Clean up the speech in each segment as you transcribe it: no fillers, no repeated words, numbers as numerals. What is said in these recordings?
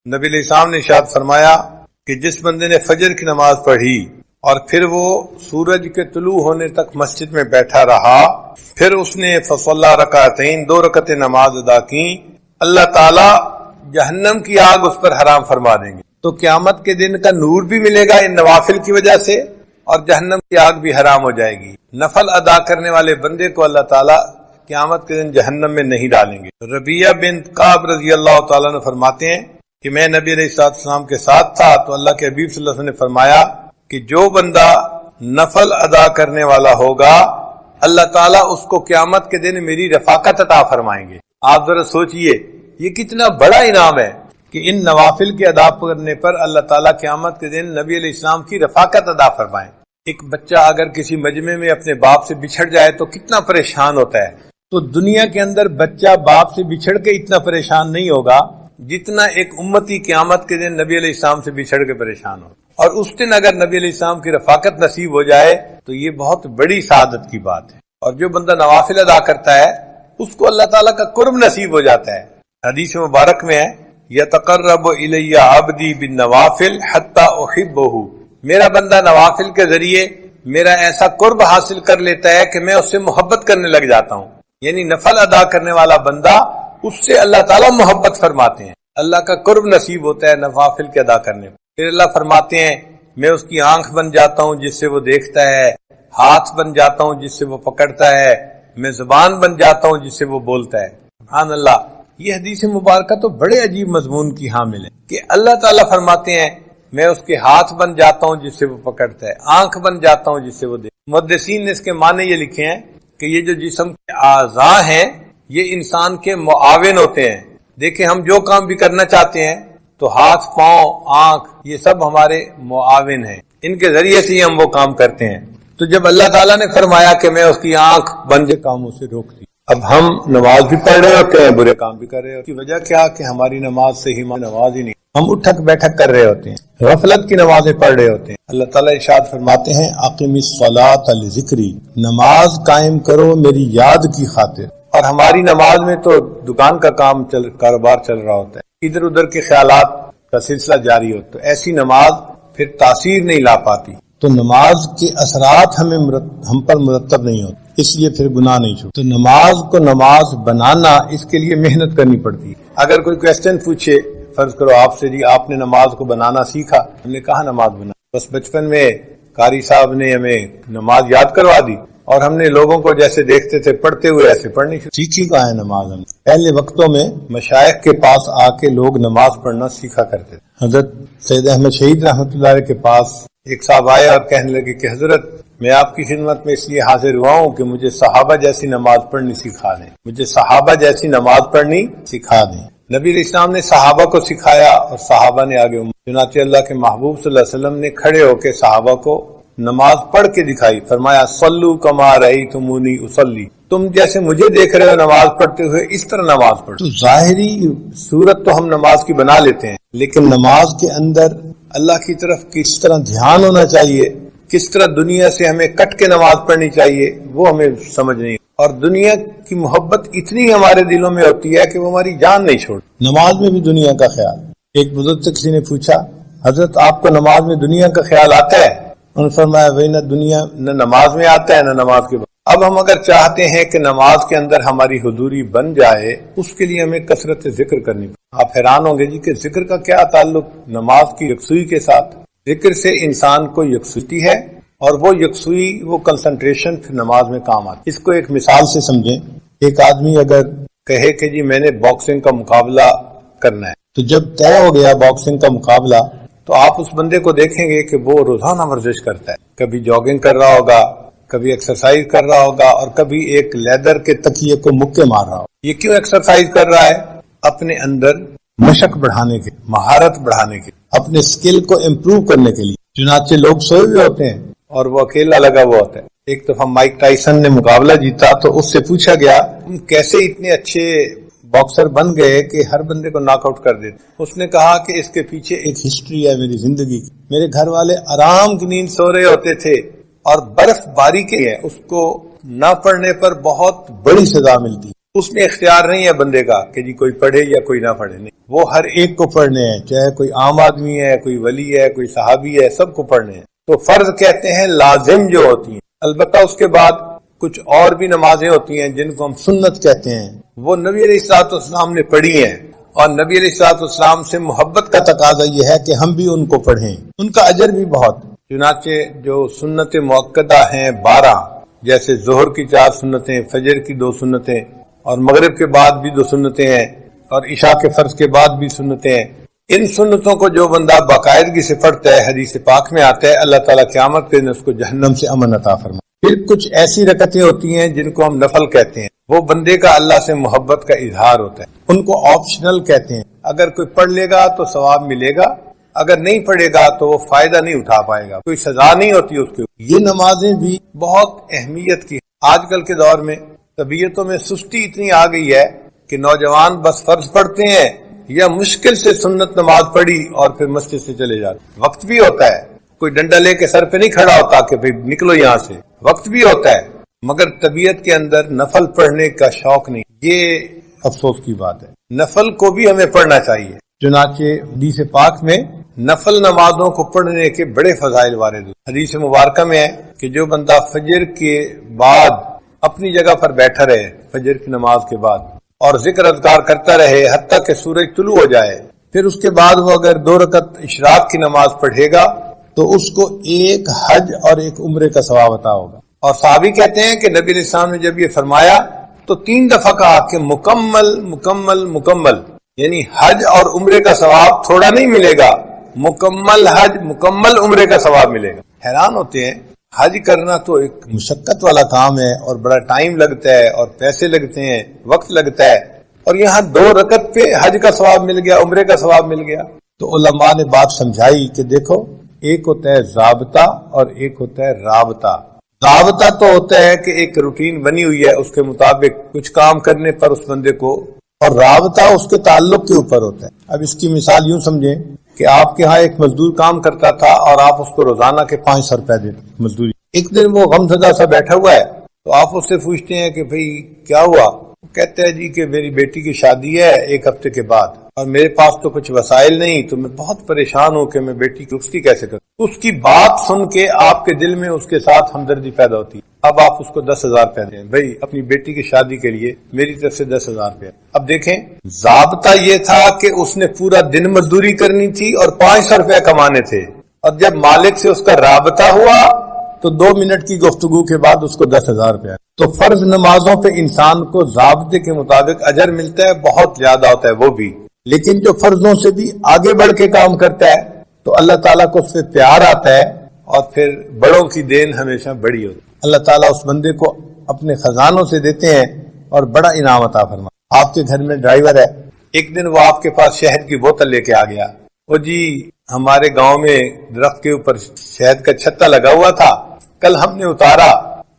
نبی علیہ السلام نے ارشاد فرمایا کہ جس بندے نے فجر کی نماز پڑھی اور پھر وہ سورج کے طلوع ہونے تک مسجد میں بیٹھا رہا، پھر اس نے فصلی رکعتین 2 رکعتیں نماز ادا کی، اللہ تعالی جہنم کی آگ اس پر حرام فرما دیں گے۔ تو قیامت کے دن کا نور بھی ملے گا ان نوافل کی وجہ سے، اور جہنم کی آگ بھی حرام ہو جائے گی۔ نفل ادا کرنے والے بندے کو اللہ تعالی قیامت کے دن جہنم میں نہیں ڈالیں گے۔ ربیہ بنت کعب رضی اللہ تعالیٰ عنہ فرماتے ہیں کہ میں نبی علیہ السلام کے ساتھ تھا تو اللہ کے حبیب صلی اللہ علیہ وسلم نے فرمایا کہ جو بندہ نفل ادا کرنے والا ہوگا اللہ تعالیٰ اس کو قیامت کے دن میری رفاقت عطا فرمائیں گے۔ آپ ذرا سوچئے یہ کتنا بڑا انعام ہے کہ ان نوافل کے ادا کرنے پر اللہ تعالیٰ قیامت کے دن نبی علیہ السلام کی رفاقت ادا فرمائیں۔ ایک بچہ اگر کسی مجمع میں اپنے باپ سے بچھڑ جائے تو کتنا پریشان ہوتا ہے، تو دنیا کے اندر بچہ باپ سے بچھڑ کے اتنا پریشان نہیں ہوگا جتنا ایک امتی قیامت کے دن نبی علیہ السلام سے بچھڑ کے پریشان ہو۔ اور اس دن اگر نبی علیہ السلام کی رفاقت نصیب ہو جائے تو یہ بہت بڑی سعادت کی بات ہے۔ اور جو بندہ نوافل ادا کرتا ہے اس کو اللہ تعالیٰ کا قرب نصیب ہو جاتا ہے۔ حدیث مبارک میں ہے یتقرب الی عبدی بالنوافل حتی احبہ، میرا بندہ نوافل کے ذریعے میرا ایسا قرب حاصل کر لیتا ہے کہ میں اس سے محبت کرنے لگ جاتا ہوں۔ یعنی نفل ادا کرنے والا بندہ اس سے اللہ تعالیٰ محبت فرماتے ہیں، اللہ کا قرب نصیب ہوتا ہے نوافل کے ادا کرنے میں۔ پھر اللہ فرماتے ہیں میں اس کی آنکھ بن جاتا ہوں جس سے وہ دیکھتا ہے، ہاتھ بن جاتا ہوں جس سے وہ پکڑتا ہے، میں زبان بن جاتا ہوں جس سے وہ بولتا ہے۔ سبحان اللہ، یہ حدیث مبارکہ تو بڑے عجیب مضمون کی حامل ہے کہ اللہ تعالیٰ فرماتے ہیں میں اس کے ہاتھ بن جاتا ہوں جس سے وہ پکڑتا ہے، آنکھ بن جاتا ہوں جس سے وہ دیکھتا ہے۔ محدثین نے اس کے معنی یہ لکھے ہیں کہ یہ جو جسم کے اعضاء ہیں یہ انسان کے معاون ہوتے ہیں۔ دیکھیں ہم جو کام بھی کرنا چاہتے ہیں تو ہاتھ، پاؤں، آنکھ یہ سب ہمارے معاون ہیں، ان کے ذریعے سے ہی ہم وہ کام کرتے ہیں۔ تو جب اللہ تعالیٰ نے فرمایا کہ میں اس کی آنکھ بن کے کاموں سے روک دی، اب ہم نماز بھی پڑھ رہے ہوتے ہیں، برے کام بھی کر رہے ہوتے ہیں۔ وجہ کیا کہ ہماری نماز صحیح نماز ہی نہیں، ہم اٹھک بیٹھک کر رہے ہوتے ہیں، غفلت کی نمازیں پڑھ رہے ہوتے ہیں۔ اللہ تعالیٰ ارشاد فرماتے ہیں اقم الصلاۃ لذکری، نماز قائم کرو میری یاد کی خاطر۔ اور ہماری نماز میں تو دکان کا کاروبار چل رہا ہوتا ہے، ادھر ادھر کے خیالات کا سلسلہ جاری ہوتا ہے، تو ایسی نماز پھر تاثیر نہیں لا پاتی، تو نماز کے اثرات ہم پر مرتب نہیں ہوتے، اس لیے پھر گناہ نہیں چھوٹتے۔ تو نماز کو نماز بنانا اس کے لیے محنت کرنی پڑتی ہے۔ اگر کوئی کویسچن پوچھے فرض کرو آپ سے، جی آپ نے نماز کو بنانا سیکھا، ہم نے کہا نماز بنا، بس بچپن میں قاری صاحب نے ہمیں نماز یاد کروا دی اور ہم نے لوگوں کو جیسے دیکھتے تھے پڑھتے ہوئے ایسے پڑھنی سیکھی کہاں ہے نماز؟ ہم پہلے وقتوں میں مشائخ کے پاس آ کے لوگ نماز پڑھنا سیکھا کرتے تھے۔ حضرت سید احمد شہید رحمۃ اللہ علیہ کے پاس ایک صاحب آئے اور کہنے لگے کہ حضرت میں آپ کی خدمت میں اس لیے حاضر ہوا ہوں کہ مجھے صحابہ جیسی نماز پڑھنی سکھا دیں، مجھے صحابہ جیسی نماز پڑھنی سکھا دیں۔ نبی علیہ السلام نے صحابہ کو سکھایا اور صحابہ نے آگے چنانچہ اللہ کے محبوب صلی اللہ علیہ وسلم نے کھڑے ہو کے صحابہ کو نماز پڑھ کے دکھائی، فرمایا صلو کما رأیتمونی اصلی، تم جیسے مجھے دیکھ رہے ہو نماز پڑھتے ہوئے اس طرح نماز پڑھو۔ تو ظاہری صورت تو ہم نماز کی بنا لیتے ہیں، لیکن نماز کے اندر اللہ کی طرف کس طرح دھیان ہونا چاہیے، کس طرح دنیا سے ہمیں کٹ کے نماز پڑھنی چاہیے وہ ہمیں سمجھ نہیں۔ اور دنیا کی محبت اتنی ہمارے دلوں میں ہوتی ہے کہ وہ ہماری جان نہیں چھوڑ۔ نماز میں بھی دنیا کا خیال۔ ایک بزرگ سے کسی نے پوچھا حضرت آپ کو نماز میں دنیا کا خیال آتا ہے؟ انہوں نے فرمایا وہی نہ دنیا نہ نماز میں آتا ہے نہ نماز کے بعد۔ اب ہم اگر چاہتے ہیں کہ نماز کے اندر ہماری حضوری بن جائے اس کے لیے ہمیں کثرت ذکر کرنی پڑے۔ آپ حیران ہوں گے جی کہ ذکر کا کیا تعلق نماز کی یکسوئی کے ساتھ؟ ذکر سے انسان کو یکسوئی ہے اور وہ یکسوئی وہ کنسنٹریشن پھر نماز میں کام آتی۔ اس کو ایک مثال سے سمجھیں، ایک آدمی اگر کہے کہ جی میں نے باکسنگ کا مقابلہ کرنا ہے، تو جب طے ہو گیا باکسنگ کا مقابلہ تو آپ اس بندے کو دیکھیں گے کہ وہ روزانہ ورزش کرتا ہے، کبھی جاگنگ کر رہا ہوگا، کبھی ایکسرسائز کر رہا ہوگا اور کبھی ایک لیدر کے تکیے کو مکے مار رہا ہوگا۔ یہ کیوں ایکسرسائز کر رہا ہے؟ اپنے اندر مشق بڑھانے کے، مہارت بڑھانے کے، اپنے سکل کو امپروو کرنے کے لیے۔ چنانچہ لوگ سوئے ہوئے ہوتے ہیں اور وہ اکیلا لگا ہوا ہوتا ہے۔ ایک دفعہ مائک ٹائسن نے مقابلہ جیتا تو اس سے پوچھا گیا تم کیسے اتنے اچھے باکسر بن گئے کہ ہر بندے کو ناک آؤٹ کر دیتے؟ اس نے کہا کہ اس کے پیچھے ایک ہسٹری ہے میری زندگی کی۔ میرے گھر والے آرام کی نیند سو رہے ہوتے تھے اور برف باری کے ہے اس کو نہ پڑھنے پر بہت بڑی سزا ملتی، اس میں اختیار نہیں ہے بندے کا کہ جی کوئی پڑھے یا کوئی نہ پڑھے، نہیں، وہ ہر ایک کو پڑھنے ہیں، چاہے کوئی عام آدمی ہے، کوئی ولی ہے، کوئی صحابی ہے، سب کو پڑھنے ہیں۔ تو فرض کہتے ہیں لازم جو ہوتی ہیں، البتہ اس کے بعد کچھ اور بھی نمازیں ہوتی ہیں جن کو ہم سنت کہتے ہیں، وہ نبی علیہ الصلوۃ والسلام نے پڑھی ہیں، اور نبی علیہ الصلوۃ والسلام سے محبت کا تقاضا یہ ہے کہ ہم بھی ان کو پڑھیں، ان کا اجر بھی بہت۔ چنانچہ جو سنت مؤکدہ ہیں 12، جیسے ظہر کی 4 سنتیں، فجر کی 2 سنتیں، اور مغرب کے بعد بھی 2 سنتیں ہیں، اور عشاء کے فرض کے بعد بھی سنتیں ہیں، ان سنتوں کو جو بندہ باقاعدگی سے پڑھتا ہے، حدیث پاک میں آتا ہے اللہ تعالیٰ قیامت کے دن اس کو جہنم سے امن عطا فرمائے۔ پھر کچھ ایسی رکعتیں ہوتی ہیں جن کو ہم نفل کہتے ہیں، وہ بندے کا اللہ سے محبت کا اظہار ہوتا ہے، ان کو آپشنل کہتے ہیں، اگر کوئی پڑھ لے گا تو ثواب ملے گا، اگر نہیں پڑھے گا تو وہ فائدہ نہیں اٹھا پائے گا، کوئی سزا نہیں ہوتی اس کے۔ یہ نمازیں بھی بہت اہمیت کی۔ آج کل کے دور میں طبیعتوں میں سستی اتنی آ گئی ہے کہ نوجوان بس فرض پڑھتے ہیں یا مشکل سے سنت نماز پڑھی اور پھر مسجد سے چلے جاتے۔ وقت بھی ہوتا ہے، کوئی ڈنڈا لے کے سر پہ نہیں کھڑا ہوتا کہ بھئی نکلو یہاں سے، وقت بھی ہوتا ہے، مگر طبیعت کے اندر نفل پڑھنے کا شوق نہیں۔ یہ افسوس کی بات ہے، نفل کو بھی ہمیں پڑھنا چاہیے۔ چنانچہ حدیث پاک میں نفل نمازوں کو پڑھنے کے بڑے فضائل وارد ہیں۔ حدیث مبارکہ میں ہے کہ جو بندہ فجر کے بعد اپنی جگہ پر بیٹھا رہے، فجر کی نماز کے بعد، اور ذکر اذکار کرتا رہے حتیٰ کہ سورج طلوع ہو جائے، پھر اس کے بعد وہ اگر 2 رکعت اشراق کی نماز پڑھے گا تو اس کو 1 حج اور 1 عمرے کا ثواب عطا ہوگا۔ اور صحابی کہتے ہیں کہ نبی علیہ السلام نے جب یہ فرمایا تو 3 دفعہ کہا کہ مکمل مکمل مکمل، یعنی حج اور عمرے کا ثواب تھوڑا نہیں ملے گا، مکمل حج مکمل عمرے کا ثواب ملے گا۔ حیران ہوتے ہیں، حج کرنا تو ایک مشقت والا کام ہے اور بڑا ٹائم لگتا ہے اور پیسے لگتے ہیں، وقت لگتا ہے، اور یہاں 2 رکعت پہ حج کا ثواب مل گیا، عمرے کا ثواب مل گیا۔ تو علماء نے بات سمجھائی کہ دیکھو، ایک ہوتا ہے ضابطہ اور ایک ہوتا ہے رابطہ۔ ضابطہ تو ہوتا ہے کہ ایک روٹین بنی ہوئی ہے، اس کے مطابق کچھ کام کرنے پر اس بندے کو، اور رابطہ اس کے تعلق کے اوپر ہوتا ہے۔ اب اس کی مثال یوں سمجھیں کہ آپ کے ہاں ایک مزدور کام کرتا تھا اور آپ اس کو روزانہ کے 500 روپے دیتے مزدوری۔ ایک دن وہ غمزدہ سا بیٹھا ہوا ہے تو آپ اس سے پوچھتے ہیں کہ بھئی کیا ہوا؟ وہ کہتا ہے جی کہ میری بیٹی کی شادی ہے 1 ہفتے کے بعد، اور میرے پاس تو کچھ وسائل نہیں، تو میں بہت پریشان ہوں کہ میں بیٹی کی رخصتی کیسے کروں۔ اس کی بات سن کے آپ کے دل میں اس کے ساتھ ہمدردی پیدا ہوتی ہے۔ اب آپ اس کو 10,000 روپے دیں، بھئی اپنی بیٹی کی شادی کے لیے میری طرف سے 10,000 روپے۔ اب دیکھیں، ضابطہ یہ تھا کہ اس نے پورا دن مزدوری کرنی تھی اور 500 روپے کمانے تھے، اور جب مالک سے اس کا رابطہ ہوا تو 2 منٹ کی گفتگو کے بعد اس کو 10,000 روپے۔ تو فرض نمازوں پہ انسان کو ضابطے کے مطابق اجر ملتا ہے، بہت زیادہ ہوتا ہے وہ بھی، لیکن جو فرضوں سے بھی آگے بڑھ کے کام کرتا ہے تو اللہ تعالیٰ کو اس سے پیار آتا ہے، اور پھر بڑوں کی دین ہمیشہ بڑی ہوتی ہے۔ اللہ تعالیٰ اس بندے کو اپنے خزانوں سے دیتے ہیں اور بڑا انعام عطا فرماتا۔ آپ کے گھر میں ڈرائیور ہے، ایک دن وہ آپ کے پاس شہد کی بوتل لے کے آ گیا، وہ جی ہمارے گاؤں میں درخت کے اوپر شہد کا چھتا لگا ہوا تھا، کل ہم نے اتارا،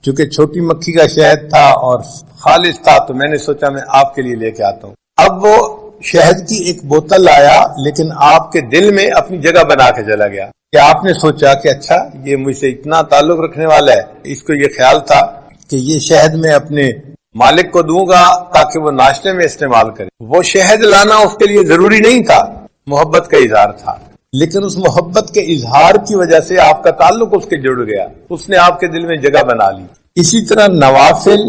چونکہ چھوٹی مکھی کا شہد تھا اور خالص تھا تو میں نے سوچا میں آپ کے لیے لے کے آتا ہوں۔ اب وہ شہد کی ایک بوتل لایا، لیکن آپ کے دل میں اپنی جگہ بنا کے چلا گیا کہ آپ نے سوچا کہ اچھا یہ مجھ سے اتنا تعلق رکھنے والا ہے، اس کو یہ خیال تھا کہ یہ شہد میں اپنے مالک کو دوں گا تاکہ وہ ناشتے میں استعمال کرے۔ وہ شہد لانا اس کے لیے ضروری نہیں تھا، محبت کا اظہار تھا، لیکن اس محبت کے اظہار کی وجہ سے آپ کا تعلق اس کے جڑ گیا، اس نے آپ کے دل میں جگہ بنا لی۔ اسی طرح نوافل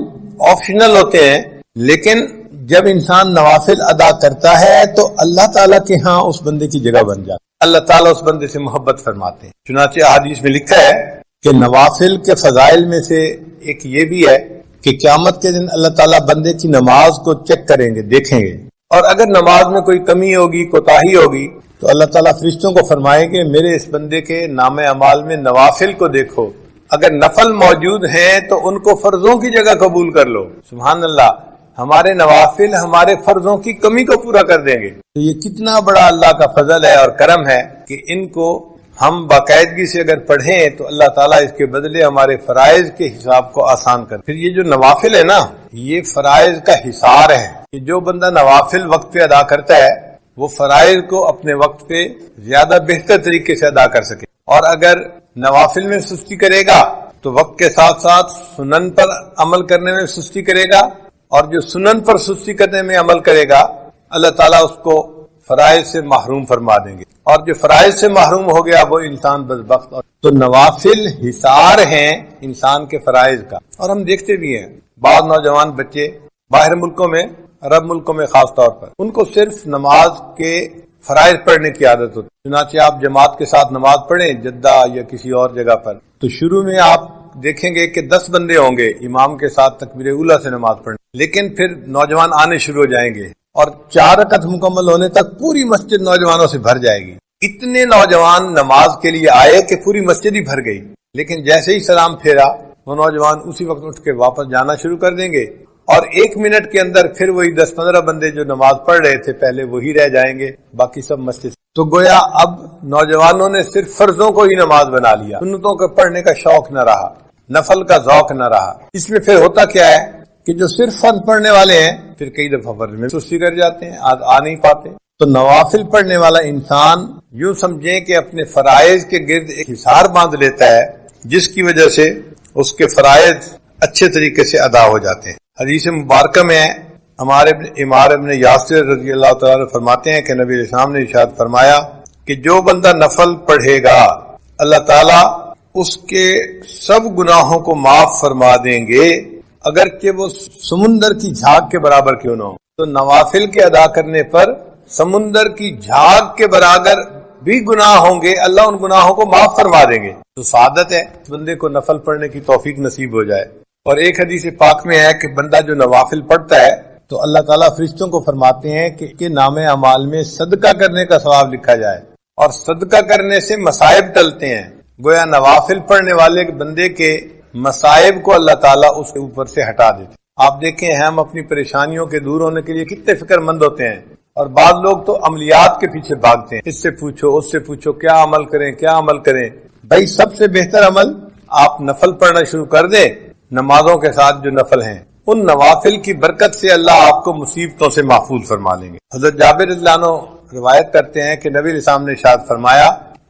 آپشنل ہوتے ہیں، لیکن جب انسان نوافل ادا کرتا ہے تو اللہ تعالیٰ کے ہاں اس بندے کی جگہ بن جاتی ہے، اللہ تعالیٰ اس بندے سے محبت فرماتے ہیں۔ چنانچہ حدیث میں لکھا ہے کہ نوافل کے فضائل میں سے ایک یہ بھی ہے کہ قیامت کے دن اللہ تعالیٰ بندے کی نماز کو چیک کریں گے، دیکھیں گے، اور اگر نماز میں کوئی کمی ہوگی، کوتاہی ہوگی، تو اللہ تعالیٰ فرشتوں کو فرمائیں گے میرے اس بندے کے نام اعمال میں نوافل کو دیکھو، اگر نفل موجود ہیں تو ان کو فرضوں کی جگہ قبول کر لو۔ سبحان اللہ، ہمارے نوافل ہمارے فرضوں کی کمی کو پورا کر دیں گے۔ تو یہ کتنا بڑا اللہ کا فضل ہے اور کرم ہے کہ ان کو ہم باقاعدگی سے اگر پڑھیں تو اللہ تعالیٰ اس کے بدلے ہمارے فرائض کے حساب کو آسان کر۔ پھر یہ جو نوافل ہے نا، یہ فرائض کا حصار ہے کہ جو بندہ نوافل وقت پہ ادا کرتا ہے وہ فرائض کو اپنے وقت پہ زیادہ بہتر طریقے سے ادا کر سکے، اور اگر نوافل میں سستی کرے گا تو وقت کے ساتھ ساتھ سنن پر عمل کرنے میں سستی کرے گا، اور جو سنن پر سستی کرنے میں عمل کرے گا اللہ تعالیٰ اس کو فرائض سے محروم فرما دیں گے، اور جو فرائض سے محروم ہو گیا وہ انسان بدبخت۔ تو نوافل حصار ہیں انسان کے فرائض کا، اور ہم دیکھتے بھی ہیں بعض نوجوان بچے باہر ملکوں میں، عرب ملکوں میں خاص طور پر، ان کو صرف نماز کے فرائض پڑھنے کی عادت ہوتی ہے۔ چنانچہ آپ جماعت کے ساتھ نماز پڑھیں جدہ یا کسی اور جگہ پر، تو شروع میں آپ دیکھیں گے کہ 10 بندے ہوں گے امام کے ساتھ تکبیر اولیٰ سے نماز پڑھنے، لیکن پھر نوجوان آنے شروع ہو جائیں گے اور 4 رکعت مکمل ہونے تک پوری مسجد نوجوانوں سے بھر جائے گی۔ اتنے نوجوان نماز کے لیے آئے کہ پوری مسجد ہی بھر گئی، لیکن جیسے ہی سلام پھیرا وہ نوجوان اسی وقت اٹھ کے واپس جانا شروع کر دیں گے، اور 1 منٹ کے اندر پھر وہی 10-15 بندے جو نماز پڑھ رہے تھے پہلے وہی رہ جائیں گے، باقی سب مسجد۔ تو گویا اب نوجوانوں نے صرف فرضوں کو ہی نماز بنا لیا، سنتوں کو پڑھنے کا شوق نہ رہا، نفل کا ذوق نہ رہا۔ اس میں پھر ہوتا کیا ہے کہ جو صرف فرض پڑھنے والے ہیں پھر کئی دفعہ فرض میں سستی کر جاتے ہیں، آ نہیں پاتے۔ تو نوافل پڑھنے والا انسان یوں سمجھیں کہ اپنے فرائض کے گرد ایک حصار باندھ لیتا ہے، جس کی وجہ سے اس کے فرائض اچھے طریقے سے ادا ہو جاتے ہیں۔ حدیث مبارکہ میں ہمارے عمار ابن یاسر رضی اللہ تعالیٰ عنہ فرماتے ہیں کہ نبی علیہ السلام نے ارشاد فرمایا کہ جو بندہ نفل پڑھے گا اللہ تعالیٰ اس کے سب گناہوں کو معاف فرما دیں گے، اگرچہ وہ سمندر کی جھاگ کے برابر کیوں نہ ہو۔ تو نوافل کے ادا کرنے پر سمندر کی جھاگ کے برابر بھی گناہ ہوں گے، اللہ ان گناہوں کو معاف فرما دیں گے۔ تو سعادت ہے بندے کو نفل پڑھنے کی توفیق نصیب ہو جائے۔ اور ایک حدیث پاک میں ہے کہ بندہ جو نوافل پڑھتا ہے تو اللہ تعالیٰ فرشتوں کو فرماتے ہیں کہ نام اعمال میں صدقہ کرنے کا ثواب لکھا جائے، اور صدقہ کرنے سے مصائب ٹلتے ہیں۔ گویا نوافل پڑھنے والے بندے کے مصائب کو اللہ تعالیٰ اس کے اوپر سے ہٹا دیتے۔ آپ دیکھیں ہم اپنی پریشانیوں کے دور ہونے کے لیے کتنے فکر مند ہوتے ہیں، اور بعض لوگ تو عملیات کے پیچھے بھاگتے ہیں، اس سے پوچھو اس سے پوچھو کیا عمل کریں کیا عمل کریں۔ بھائی سب سے بہتر عمل آپ نفل پڑھنا شروع کر دیں، نمازوں کے ساتھ جو نفل ہیں ان نوافل کی برکت سے اللہ آپ کو مصیبتوں سے محفوظ فرما لیں گے۔ حضرت جابر رضی اللہ عنہ روایت کرتے ہیں کہ نبی علیہ السلام نے ارشاد فرمایا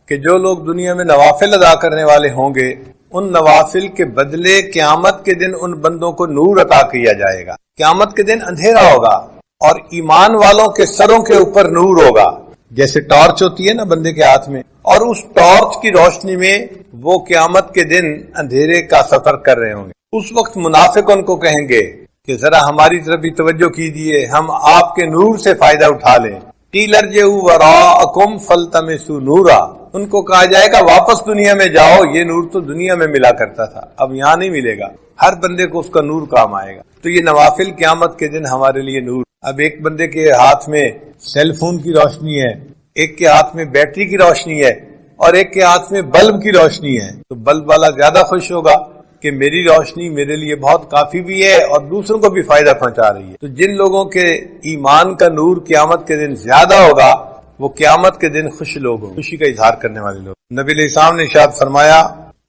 کہ جو لوگ دنیا میں نوافل ادا کرنے والے ہوں گے ان نوافل کے بدلے قیامت کے دن ان بندوں کو نور عطا کیا جائے گا۔ قیامت کے دن اندھیرا ہوگا اور ایمان والوں کے سروں کے اوپر نور ہوگا، جیسے ٹارچ ہوتی ہے نا بندے کے ہاتھ میں، اور اس ٹارچ کی روشنی میں وہ قیامت کے دن اندھیرے کا سفر کر رہے ہوں گے۔ اس وقت منافق ان کو کہیں گے کہ ذرا ہماری طرف بھی توجہ کیجیے، ہم آپ کے نور سے فائدہ اٹھا لیں۔ قیل ارجعوا وراءکم فالتمسوا نورا، ان کو کہا جائے گا واپس دنیا میں جاؤ، یہ نور تو دنیا میں ملا کرتا تھا، اب یہاں نہیں ملے گا، ہر بندے کو اس کا نور کام آئے گا۔ تو یہ نوافل قیامت کے دن ہمارے لیے نور۔ اب ایک بندے کے ہاتھ میں سیل فون کی روشنی ہے، ایک کے ہاتھ میں بیٹری کی روشنی ہے، اور ایک کے ہاتھ میں بلب کی روشنی ہے، تو بلب والا زیادہ خوش ہوگا کہ میری روشنی میرے لیے بہت کافی بھی ہے اور دوسروں کو بھی فائدہ پہنچا رہی ہے۔ تو جن لوگوں کے ایمان کا نور قیامت کے دن زیادہ ہوگا وہ قیامت کے دن خوش لوگ ہوں، خوشی کا اظہار کرنے والے لوگ۔ نبی علیہ السلام نے ارشاد فرمایا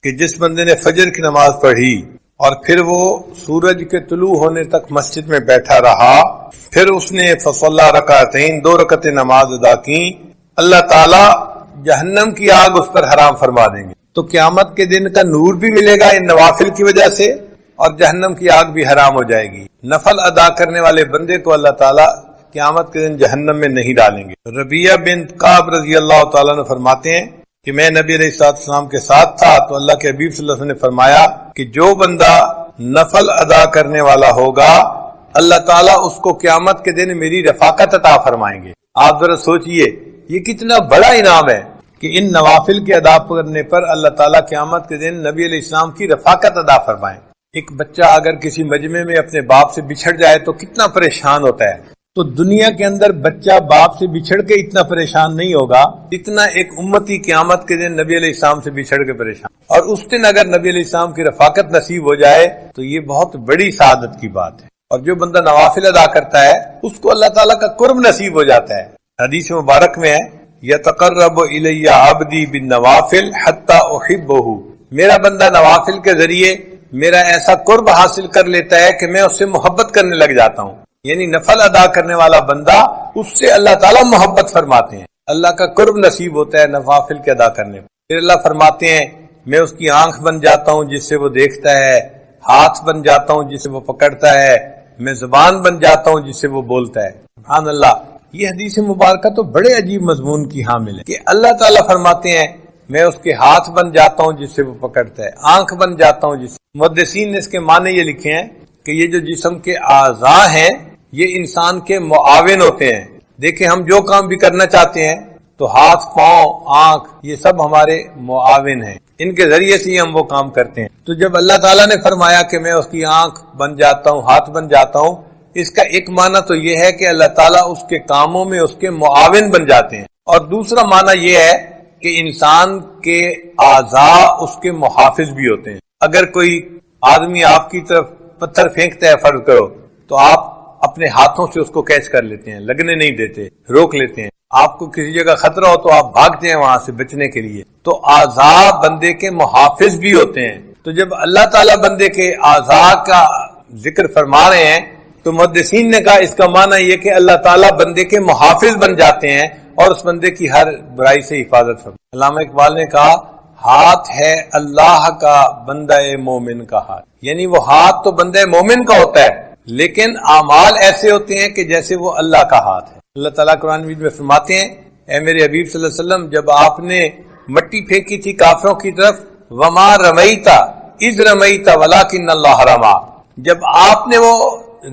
کہ جس بندے نے فجر کی نماز پڑھی اور پھر وہ سورج کے طلوع ہونے تک مسجد میں بیٹھا رہا، پھر اس نے فصلی رکعتین 2 رکعتیں نماز ادا کی، اللہ تعالیٰ جہنم کی آگ اس پر حرام فرما دیں گے۔ تو قیامت کے دن کا نور بھی ملے گا ان نوافل کی وجہ سے، اور جہنم کی آگ بھی حرام ہو جائے گی۔ نفل ادا کرنے والے بندے کو اللہ تعالیٰ قیامت کے دن جہنم میں نہیں ڈالیں گے۔ ربیہ بنت کعب رضی اللہ تعالیٰ عنہ فرماتے ہیں کہ میں نبی علیہ السلام کے ساتھ تھا تو اللہ کے حبیب صلی اللہ علیہ وسلم نے فرمایا کہ جو بندہ نفل ادا کرنے والا ہوگا اللہ تعالیٰ اس کو قیامت کے دن میری رفاقت عطا فرمائیں گے۔ آپ ذرا سوچئے یہ کتنا بڑا انعام ہے کہ ان نوافل کے ادا کرنے پر اللہ تعالیٰ قیامت کے دن نبی علیہ السلام کی رفاقت ادا فرمائیں۔ ایک بچہ اگر کسی مجمع میں اپنے باپ سے بچھڑ جائے تو کتنا پریشان ہوتا ہے، تو دنیا کے اندر بچہ باپ سے بچھڑ کے اتنا پریشان نہیں ہوگا اتنا ایک امتی قیامت کے دن نبی علیہ السلام سے بچھڑ کے پریشان۔ اور اس دن اگر نبی علیہ السلام کی رفاقت نصیب ہو جائے تو یہ بہت بڑی سعادت کی بات ہے۔ اور جو بندہ نوافل ادا کرتا ہے اس کو اللہ تعالیٰ کا قرب نصیب ہو جاتا ہے۔ حدیث مبارک میں ہے یتقرب الی عبدی بالنوافل حتی احبہ، میرا بندہ نوافل کے ذریعے میرا ایسا قرب حاصل کر لیتا ہے کہ میں اس سے محبت کرنے لگ جاتا ہوں۔ یعنی نفل ادا کرنے والا بندہ اس سے اللہ تعالیٰ محبت فرماتے ہیں، اللہ کا قرب نصیب ہوتا ہے نوافل کے ادا کرنے میں۔ پھر اللہ فرماتے ہیں میں اس کی آنکھ بن جاتا ہوں جس سے وہ دیکھتا ہے، ہاتھ بن جاتا ہوں جس سے وہ پکڑتا ہے، میں زبان بن جاتا ہوں جس سے وہ بولتا ہے. سبحان اللہ. یہ حدیث مبارکہ تو بڑے عجیب مضمون کی حامل ہے کہ اللہ تعالیٰ فرماتے ہیں میں اس کے ہاتھ بن جاتا ہوں جس سے وہ پکڑتا ہے، آنکھ بن جاتا ہوں جس سے. محدثین نے اس کے معنی یہ لکھے ہیں کہ یہ جو جسم کے اعضاء ہیں یہ انسان کے معاون ہوتے ہیں. دیکھیں ہم جو کام بھی کرنا چاہتے ہیں تو ہاتھ، پاؤں، آنکھ یہ سب ہمارے معاون ہیں، ان کے ذریعے سے ہی ہم وہ کام کرتے ہیں. تو جب اللہ تعالیٰ نے فرمایا کہ میں اس کی آنکھ بن جاتا ہوں، ہاتھ بن جاتا ہوں، اس کا ایک معنی تو یہ ہے کہ اللہ تعالیٰ اس کے کاموں میں اس کے معاون بن جاتے ہیں، اور دوسرا معنی یہ ہے کہ انسان کے اعضاء اس کے محافظ بھی ہوتے ہیں. اگر کوئی آدمی آپ کی طرف پتھر پھینکتا ہے فرض کرو تو آپ اپنے ہاتھوں سے اس کو کیچ کر لیتے ہیں، لگنے نہیں دیتے، روک لیتے ہیں. آپ کو کسی جگہ خطرہ ہو تو آپ بھاگتے ہیں وہاں سے بچنے کے لیے. تو اعضاء بندے کے محافظ بھی ہوتے ہیں. تو جب اللہ تعالیٰ بندے کے اعضاء کا ذکر فرما رہے ہیں تو محدثین نے کہا اس کا معنی یہ کہ اللہ تعالیٰ بندے کے محافظ بن جاتے ہیں اور اس بندے کی ہر برائی سے حفاظت فرماتے. علامہ اقبال نے کہا ہاتھ ہے اللہ کا بندہ مومن کا ہاتھ، یعنی وہ ہاتھ تو بندہ مومن کا ہوتا ہے لیکن اعمال ایسے ہوتے ہیں کہ جیسے وہ اللہ کا ہاتھ ہے. اللہ تعالیٰ قرآن مجید میں فرماتے ہیں اے میرے حبیب صلی اللہ علیہ وسلم جب آپ نے مٹی پھینکی تھی کافروں کی طرف، وما رمیتا اذ رمیتا ولکن اللہ رما، جب آپ نے وہ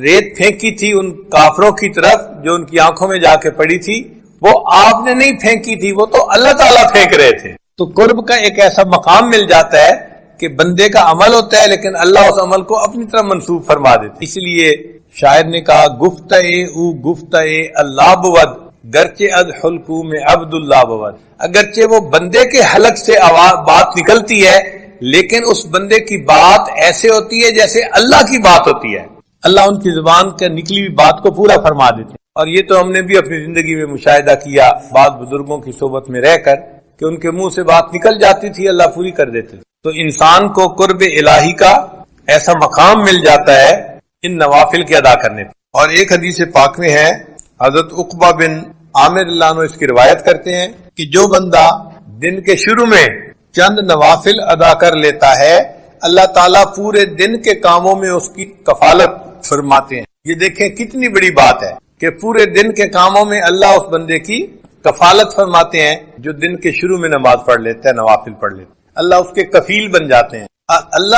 ریت پھینکی تھی ان کافروں کی طرف جو ان کی آنکھوں میں جا کے پڑی تھی، وہ آپ نے نہیں پھینکی تھی، وہ تو اللہ تعالیٰ پھینک رہے تھے. تو قرب کا ایک ایسا مقام مل جاتا ہے کہ بندے کا عمل ہوتا ہے لیکن اللہ اس عمل کو اپنی طرف منسوب فرما دیتے. اس لیے شاعر نے کہا گفتئے او گفتئے اللہ بود گرچہ از حلقو میں عبداللہ بود، اگرچہ وہ بندے کے حلق سے بات نکلتی ہے لیکن اس بندے کی بات ایسے ہوتی ہے جیسے اللہ کی بات ہوتی ہے. اللہ ان کی زبان کا نکلی ہوئی بات کو پورا فرما دیتے ہیں. اور یہ تو ہم نے بھی اپنی زندگی میں مشاہدہ کیا بعض بزرگوں کی صحبت میں رہ کر کہ ان کے منہ سے بات نکل جاتی تھی، اللہ پوری کر دیتے. تو انسان کو قرب الہی کا ایسا مقام مل جاتا ہے ان نوافل کے ادا کرنے پر. اور ایک حدیث پاک میں ہے حضرت عقبہ بن عامر اللہ عنہ اس کی روایت کرتے ہیں کہ جو بندہ دن کے شروع میں چند نوافل ادا کر لیتا ہے اللہ تعالیٰ پورے دن کے کاموں میں اس کی کفالت فرماتے ہیں. یہ دیکھیں کتنی بڑی بات ہے کہ پورے دن کے کاموں میں اللہ اس بندے کی کفالت فرماتے ہیں جو دن کے شروع میں نماز پڑھ لیتا ہے، نوافل پڑھ لیتا ہے. اللہ اس کے کفیل بن جاتے ہیں. اللہ